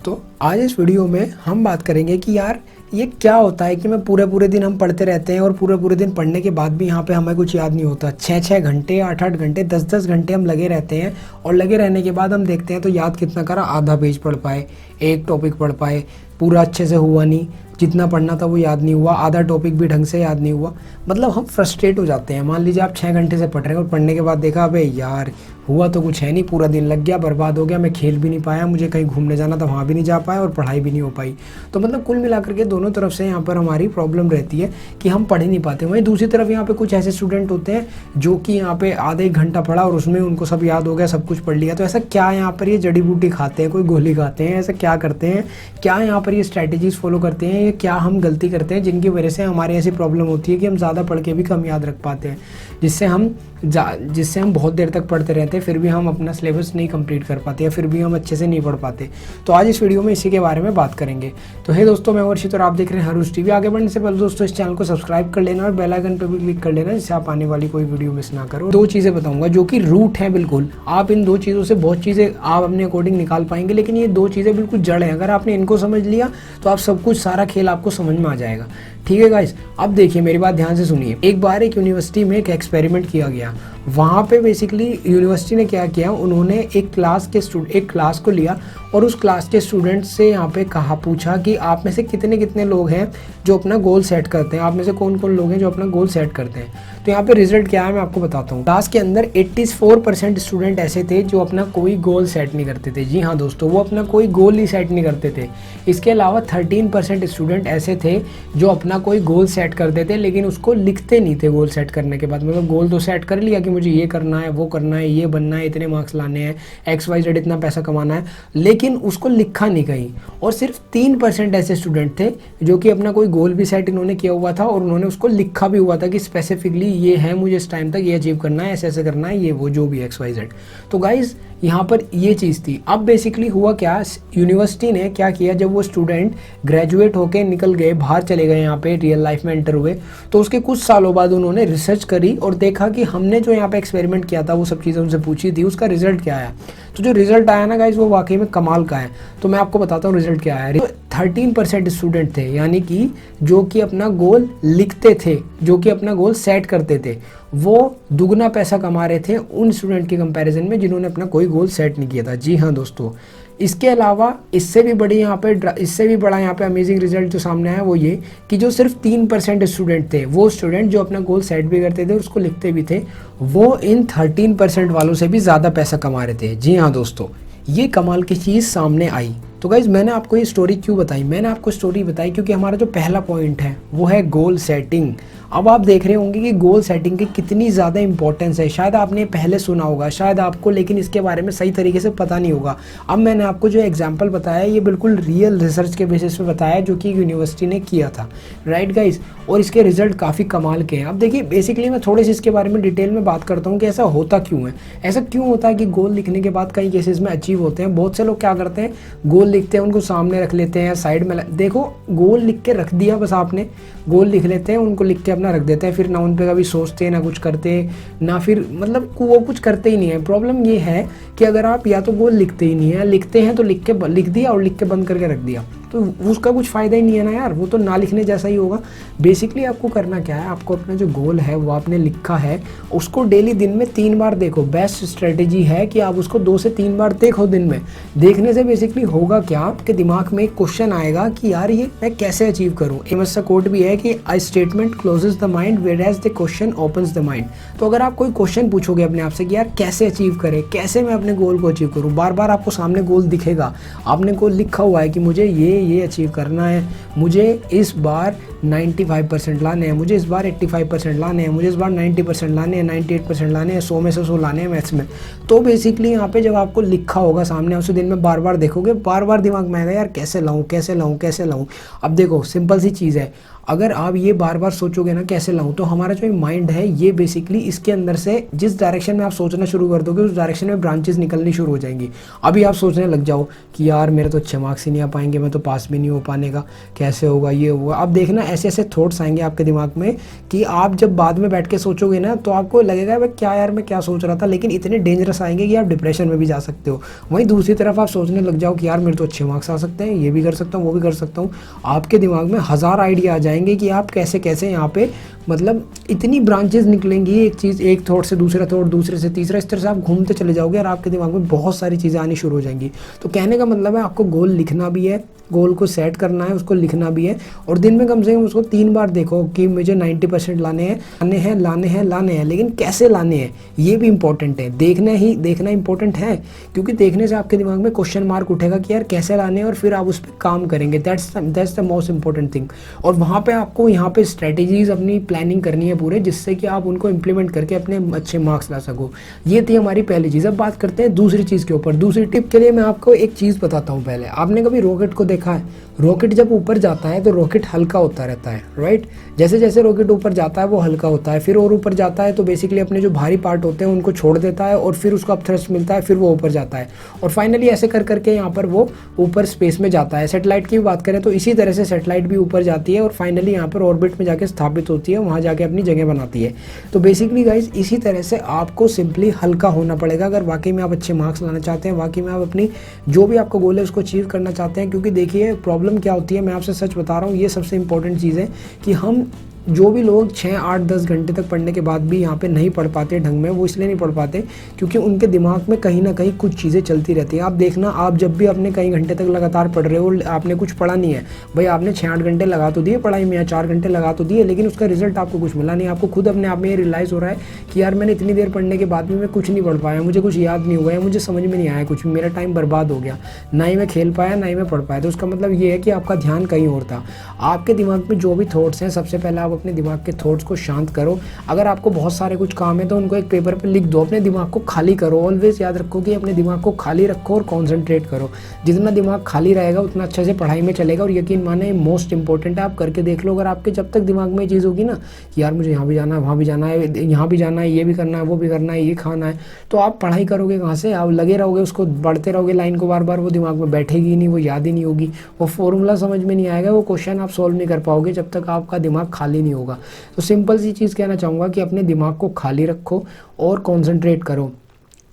दोस्तों, आज इस वीडियो में हम बात करेंगे कि यार ये क्या होता है कि मैं पूरे दिन हम पढ़ते रहते हैं और पूरे दिन पढ़ने के बाद भी यहाँ पे हमें कुछ याद नहीं होता। 6 घंटे 8 घंटे 10 घंटे हम लगे रहते हैं और लगे रहने के बाद हम देखते हैं तो याद कितना करा, आधा पेज पढ़ पाए, एक टॉपिक पढ़ पाए, पूरा अच्छे से हुआ नहीं, जितना पढ़ना था वो याद नहीं हुआ, आधा टॉपिक भी ढंग से याद नहीं हुआ। मतलब हम फ्रस्ट्रेट हो जाते हैं। मान लीजिए आप 6 घंटे से पढ़ रहे हैं और पढ़ने के बाद देखा अबे यार हुआ तो कुछ है नहीं, पूरा दिन लग गया, बर्बाद हो गया, मैं खेल भी नहीं पाया, मुझे कहीं घूमने जाना था वहाँ भी नहीं जा पाया और पढ़ाई भी नहीं हो पाई। तो मतलब कुल मिलाकर के दोनों तरफ से यहाँ पर हमारी प्रॉब्लम रहती है कि हम पढ़ ही नहीं पाते। वहीं दूसरी तरफ यहाँ पे कुछ ऐसे स्टूडेंट होते हैं जो कि यहाँ पे आधा एक घंटा पढ़ा और उसमें उनको सब याद हो गया, सब कुछ पढ़ लिया। तो ऐसा क्या यहाँ पर ये जड़ी बूटी खाते हैं, कोई गोली खाते हैं, ऐसा क्या करते हैं, क्या यहाँ पर ये स्ट्रैटेजीज फॉलो करते हैं, ये क्या हम गलती करते हैं जिनकी वजह से हमारे ऐसी प्रॉब्लम होती है कि हम ज़्यादा पढ़ के भी कम याद रख पाते हैं, जिससे हम बहुत देर तक पढ़ते रहते हैं फिर भी हम अपना सिलेबस नहीं कंप्लीट कर पाते या फिर भी हम अच्छे से नहीं पढ़ पाते। तो आज इस वीडियो में इसी के बारे में बात करेंगे। तो हे दोस्तों, मैं वर्षित और आप देख रहे हैं हरूष टीवी। आगे बढ़ने से पहले दोस्तों इस चैनल को सब्सक्राइब कर लेना और बेल आइकन पर भी क्लिक कर लेना, जिससे आप आने वाली कोई वीडियो मिस ना करो। 2 चीज़ें बताऊंगा जो कि रूट है, बिल्कुल आप इन 2 चीज़ों से बहुत चीज़ें आप अपने अकॉर्डिंग निकाल पाएंगे, लेकिन ये 2 चीज़ें बिल्कुल जड़ हैं। अगर आपने इनको समझ लिया तो आप सब कुछ, सारा खेल आपको समझ में आ जाएगा। ठीक है गाइस, अब देखिए मेरी बात ध्यान से सुनिए। एक बार एक यूनिवर्सिटी में एक एक्सपेरिमेंट किया गया। वहाँ पे बेसिकली यूनिवर्सिटी ने क्या किया, उन्होंने एक क्लास को लिया और उस क्लास के स्टूडेंट से यहाँ पे पूछा कि आप में से कितने लोग हैं जो अपना गोल सेट करते हैं, आप में से कौन लोग हैं जो अपना गोल सेट करते हैं। तो यहाँ पे रिजल्ट क्या है मैं आपको बताता हूँ। क्लास के अंदर 84% स्टूडेंट ऐसे थे जो अपना कोई गोल सेट नहीं करते थे। जी हाँ दोस्तों, वो अपना कोई गोल ही सेट नहीं करते थे। इसके अलावा 13% स्टूडेंट ऐसे थे जो अपना कोई गोल सेट करते थे लेकिन उसको लिखते नहीं थे। गोल सेट करने के बाद मतलब गोल तो सेट कर लिया कि मुझे ये करना है, वो करना है, ये बनना है, इतने मार्क्स लाने हैं, XYZ इतना पैसा कमाना है, लेकिन उसको लिखा नहीं कहीं। और सिर्फ 3% ऐसे स्टूडेंट थे जो कि अपना कोई गोल भी सेट इन्होंने किया हुआ था और उन्होंने उसको लिखा भी हुआ था कि स्पेसिफिकली ये है, मुझे इस टाइम तक ये अचीव करना है, ऐसे करना है, ये वो जो भी XYZ। तो गाइज यहाँ पर ये चीज़ थी। अब बेसिकली हुआ क्या, यूनिवर्सिटी ने क्या किया, जब वो स्टूडेंट ग्रेजुएट होके निकल गए, बाहर चले गए, यहाँ पे रियल लाइफ में एंटर हुए, तो उसके कुछ सालों बाद उन्होंने रिसर्च करी और देखा कि हमने जो यहाँ पे एक्सपेरिमेंट किया था, वो सब चीज़ें उनसे पूछी थी, उसका रिजल्ट क्या आया। तो जो रिजल्ट आया ना गाइज, वो वाकई में कमाल का है। तो मैं आपको बताता हूँ रिजल्ट क्या आया। 13% स्टूडेंट थे, यानी कि जो कि अपना गोल लिखते थे, जो कि अपना गोल सेट करते थे, वो दुगना पैसा कमा रहे थे उन स्टूडेंट के कंपैरिजन में जिन्होंने अपना कोई गोल सेट नहीं किया था। जी हाँ दोस्तों, इसके अलावा इससे भी बड़ा यहाँ पे अमेजिंग रिजल्ट जो सामने आया वो ये कि जो सिर्फ 3% स्टूडेंट थे, वो स्टूडेंट जो अपना गोल सेट भी करते थे, उसको लिखते भी थे, वो इन 13% वालों से भी ज़्यादा पैसा कमा रहे थे। जी हाँ दोस्तों, ये कमाल की चीज़ सामने आई। तो गाइज मैंने आपको ये स्टोरी क्यों बताई, मैंने आपको स्टोरी बताई क्योंकि हमारा जो पहला पॉइंट है वो है गोल सेटिंग। अब आप देख रहे होंगे कि गोल सेटिंग की कितनी ज़्यादा इंपॉर्टेंस है। शायद आपने पहले सुना होगा, शायद आपको, लेकिन इसके बारे में सही तरीके से पता नहीं होगा। अब मैंने आपको जो एग्जांपल बताया ये बिल्कुल रियल रिसर्च के बेसिस पे बताया जो कि यूनिवर्सिटी ने किया था, राइट गाइज, और इसके रिजल्ट काफ़ी कमाल के हैं। अब देखिए बेसिकली मैं थोड़े से इसके बारे में डिटेल में बात करता हूँ कि ऐसा होता क्यों है। ऐसा क्यों होता है कि गोल लिखने के बाद कई केसेस में अचीव होते हैं। बहुत से लोग क्या करते हैं, गोल लिखते हैं, उनको सामने रख लेते हैं, साइड में देखो गोल लिख के रख दिया, बस आपने गोल लिख लेते हैं, उनको लिख के अपना रख देते हैं, फिर ना उन पे कभी सोचते, ना कुछ करते, ना फिर मतलब वो कुछ करते ही नहीं है। प्रॉब्लम ये है कि अगर आप या तो गोल लिखते ही नहीं है, लिखते हैं तो लिख दिया और लिख के बंद करके रख दिया, तो उसका कुछ फ़ायदा ही नहीं है ना यार, वो तो ना लिखने जैसा ही होगा। बेसिकली आपको करना क्या है, आपको अपना जो गोल है वो आपने लिखा है, उसको डेली दिन में 3 बार देखो। बेस्ट स्ट्रेटेजी है कि आप उसको 2 से 3 बार देखो दिन में। देखने से बेसिकली होगा क्या, आपके दिमाग में एक क्वेश्चन आएगा कि यार ये मैं कैसे अचीव करूँ। फेमस सा कोट भी है कि a statement closes the mind whereas the question opens the mind. तो अगर आप कोई क्वेश्चन पूछोगे अपने आप से कि यार कैसे अचीव करें, कैसे मैं अपने गोल को अचीव करूँ, बार बार आपको सामने गोल दिखेगा, आपने गोल लिखा हुआ है कि मुझे ये अचीव करना है, मुझे इस बार 95% लाने हैं, मुझे इस बार 85% लाने हैं, मुझे इस बार 90% लाने हैं, 98% लाने हैं, 100 में से 100 लाने हैं मैथ्स में। तो बेसिकली यहाँ पे जब आपको लिखा होगा सामने, उसे दिन में बार बार देखोगे, बार बार दिमाग में आएगा यार कैसे लाऊं। अब देखो सिंपल सी चीज़ है, अगर आप ये बार बार सोचोगे ना कैसे लाऊं, तो हमारा जो माइंड है ये बेसिकली इसके अंदर से जिस डायरेक्शन में आप सोचना शुरू कर दोगे उस डायरेक्शन में ब्रांचेस निकलनी शुरू हो जाएंगी। अभी आप सोचने लग जाओ कि यार मेरे तो अच्छे मार्क्स ही नहीं आ पाएंगे, मैं तो पास भी नहीं हो पाने का, कैसे होगा, ये होगा। अब देखना ऐसे ऐसे थॉट्स आएंगे आपके दिमाग में कि आप जब बाद में बैठ के सोचोगे ना तो आपको लगेगा भाई क्या यार मैं क्या सोच रहा था, लेकिन इतने डेंजरस आएंगे कि आप डिप्रेशन में भी जा सकते हो। वहीं दूसरी तरफ आप सोचने लग जाओ कि यार मेरे तो अच्छे मार्क्स आ सकते हैं, ये भी कर सकता हूँ, वो भी कर सकता हूँ। आपके दिमाग में हज़ार आइडिया आ जाएंगे कि आप कैसे कैसे यहाँ पे मतलब इतनी ब्रांचेस निकलेंगी, एक चीज़ एक थॉट से दूसरा थॉट, दूसरे से तीसरा, इस तरह से आप घूमते चले जाओगे और आपके दिमाग में बहुत सारी चीज़ें आनी शुरू हो जाएंगी। तो कहने का मतलब है आपको गोल लिखना भी है, गोल को सेट करना है, उसको लिखना भी है और दिन में कम से कम उसको 3 बार देखो कि मुझे 90% लाने हैं, लेकिन कैसे लाने हैं ये भी इंपॉर्टेंट है। देखना इंपॉर्टेंट है, क्योंकि देखने से आपके दिमाग में क्वेश्चन मार्क उठेगा कि यार कैसे लाने हैं और फिर आप उस पर काम करेंगे। That's the most important thing. और वहाँ पे आपको यहाँ पे स्ट्रेटेजीज अपनी प्लानिंग करनी है पूरे, जिससे कि आप उनको इम्प्लीमेंट करके अपने अच्छे मार्क्स ला सको। ये थी हमारी पहली चीज़। अब बात करते हैं दूसरी चीज़ के ऊपर। दूसरी टिप के लिए मैं आपको एक चीज़ बताता हूँ। पहले आपने कभी रॉकेट को देखा है? रॉकेट जब ऊपर जाता है तो रॉकेट हल्का होता रहता है, राइट। जैसे जैसे रॉकेट ऊपर जाता है वो हल्का होता है, फिर और ऊपर जाता है तो बेसिकली अपने जो भारी पार्ट होते हैं उनको छोड़ देता है और फिर उसको अपथ्रस्ट मिलता है, फिर वो ऊपर जाता है और फाइनली ऐसे कर करके यहाँ पर वो ऊपर स्पेस में जाता है। सेटेलाइट की भी बात करें तो इसी तरह से सेटेलाइट भी ऊपर जाती है और फाइनली यहाँ पर ऑर्बिट में जाके स्थापित होती है, वहाँ जाके अपनी जगह बनाती है। तो बेसिकली गाइज इसी तरह से आपको सिंपली हल्का होना पड़ेगा अगर वाकई में आप अच्छे मार्क्स लाना चाहते हैं, वाकई में आप अपनी जो भी आपका गोल है उसको अचीव करना चाहते हैं। क्योंकि देखिए प्रॉब्लम क्या होती है, मैं आपसे सच बता रहा हूँ, ये सबसे इंपॉर्टेंट चीज़ है कि हम जो भी लोग 6, 8, 10 घंटे तक पढ़ने के बाद भी यहाँ पे नहीं पढ़ पाते ढंग में, वो इसलिए नहीं पढ़ पाते क्योंकि उनके दिमाग में कहीं ना कहीं कुछ चीज़ें चलती रहती हैं। आप देखना, आप जब भी अपने कई घंटे तक लगातार पढ़ रहे हो, आपने कुछ पढ़ा नहीं है भाई, आपने 6-8 घंटे लगा तो दिए पढ़ाई में या 4 घंटे लगा तो दिए, लेकिन उसका रिजल्ट आपको कुछ मिला नहीं। आपको खुद अपने आप में ये रियलाइज़ हो रहा है कि यार मैंने इतनी देर पढ़ने के बाद भी मैं कुछ नहीं पढ़ पाया, मुझे कुछ याद नहीं हुआ है, मुझे समझ में नहीं आया कुछ, मेरा टाइम बर्बाद हो गया, ना ही मैं खेल पाया ना ही मैं पढ़ पाया। तो उसका मतलब ये है कि आपका ध्यान कहीं और था। आपके दिमाग में जो भी थॉट्स हैं, सबसे पहले आप अपने दिमाग के थॉट्स को शांत करो। अगर आपको बहुत सारे कुछ काम है तो उनको एक पेपर पे लिख दो, अपने दिमाग को खाली करो। ऑलवेज याद रखो कि अपने दिमाग को खाली रखो और कॉन्सेंट्रेट करो। जितना दिमाग खाली रहेगा उतना अच्छे से पढ़ाई में चलेगा। और यकीन माने मोस्ट इंपॉर्टेंट है, आप करके देख लो। अगर आपके जब तक दिमाग में ये चीज़ होगी ना कि यार मुझे यहाँ भी जाना है, वहाँ भी जाना है, यहाँ भी जाना है, ये भी करना है, वो भी करना है, ये खाना है, तो आप पढ़ाई करोगे कहाँ से? आप लगे रहोगे, उसको पढ़ते रहोगे लाइन को बार बार, वो दिमाग में बैठेगी ही नहीं, वो याद ही नहीं होगी, वो फॉर्मूला समझ में नहीं आएगा, वो क्वेश्चन आप सॉल्व नहीं कर पाओगे जब तक आपका दिमाग खाली नहीं होगा। तो सिंपल सी चीज़ कहना चाहूँगा कि अपने दिमाग को खाली रखो और कॉन्सेंट्रेट करो।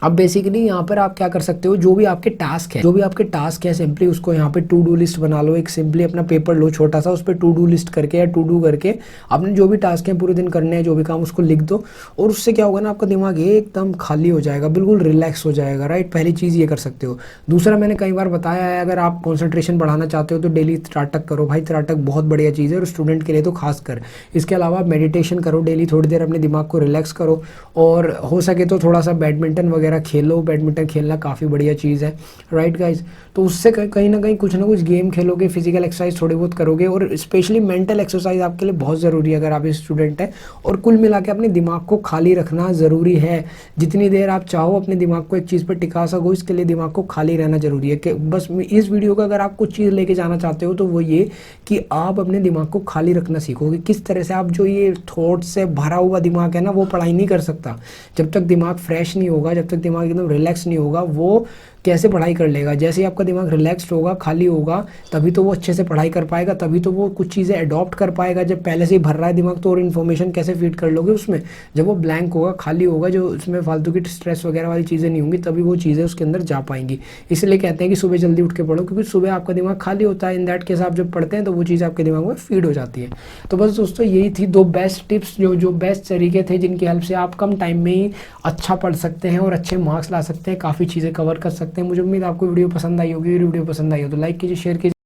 अब बेसिकली यहाँ पर आप क्या कर सकते हो, जो भी आपके टास्क है सिंपली उसको यहाँ पे टू डू लिस्ट बना लो। एक सिंपली अपना पेपर लो छोटा सा, उस पर टू डू लिस्ट करके या टू डू करके अपने जो भी टास्क हैं पूरे दिन करने हैं, जो भी काम, उसको लिख दो। और उससे क्या होगा ना, आपका दिमाग एकदम खाली हो जाएगा, बिल्कुल रिलैक्स हो जाएगा, राइट। पहली चीज़ ये कर सकते हो। दूसरा मैंने कई बार बताया है, अगर आप कॉन्सेंट्रेशन बढ़ाना चाहते हो तो डेली त्राटक करो भाई। त्राटक बहुत बढ़िया चीज़ है और स्टूडेंट के लिए तो खासकर। इसके अलावा मेडिटेशन करो डेली, थोड़ी देर अपने दिमाग को रिलैक्स करो। और हो सके तो थोड़ा सा बैडमिंटन वगैरह खेलो, बैडमिंटन खेलना काफ़ी बढ़िया चीज़ है, राइट गाइज। तो उससे कहीं ना कहीं कुछ ना कुछ गेम खेलोगे, फिजिकल एक्सरसाइज थोड़ी बहुत करोगे और स्पेशली मेंटल एक्सरसाइज आपके लिए बहुत ज़रूरी है अगर आप स्टूडेंट हैं। और कुल मिला के अपने दिमाग को खाली रखना ज़रूरी है। जितनी देर आप चाहो अपने दिमाग को एक चीज़ पर टिका सको, इसके लिए दिमाग को खाली रहना ज़रूरी है। कि बस इस वीडियो का अगर आप कुछ चीज़ लेके जाना चाहते हो तो वो ये कि आप अपने दिमाग को खाली रखना सीखोगे। किस तरह से? आप जो ये थॉट से भरा हुआ दिमाग है ना, वो पढ़ाई नहीं कर सकता जब तक दिमाग फ्रेश नहीं होगा, जब तक दिमाग एकदम रिलैक्स नहीं होगा, वो कैसे पढ़ाई कर लेगा? जैसे ही आपका दिमाग रिलैक्स्ड होगा, खाली होगा, तभी तो वो अच्छे से पढ़ाई कर पाएगा, तभी तो वो कुछ चीज़ें अडॉप्ट कर पाएगा। जब पहले से ही भर रहा है दिमाग तो और इन्फॉर्मेशन कैसे फीड कर लोगे उसमें? जब वो ब्लैंक होगा, खाली होगा, जो उसमें फालतू की स्ट्रेस वगैरह वाली चीज़ें नहीं होंगी, तभी वो चीज़ें उसके अंदर जा पाएंगी। इसलिए कहते हैं कि सुबह जल्दी उठ के पढ़ो, क्योंकि सुबह आपका दिमाग खाली होता है। इन दैट केस आप जब पढ़ते हैं तो वो चीज़ आपके दिमाग में फीड हो जाती है। तो बस दोस्तों यही थी 2 बेस्ट टिप्स, जो बेस्ट तरीके थे जिनकी हेल्प से आप कम टाइम में ही अच्छा पढ़ सकते हैं और अच्छे मार्क्स ला सकते हैं, काफ़ी चीज़ें कवर कर सकते हैं। मुझे उम्मीद आपको वीडियो पसंद आई होगी। वीडियो पसंद आई हो तो लाइक कीजिए, शेयर कीजिए।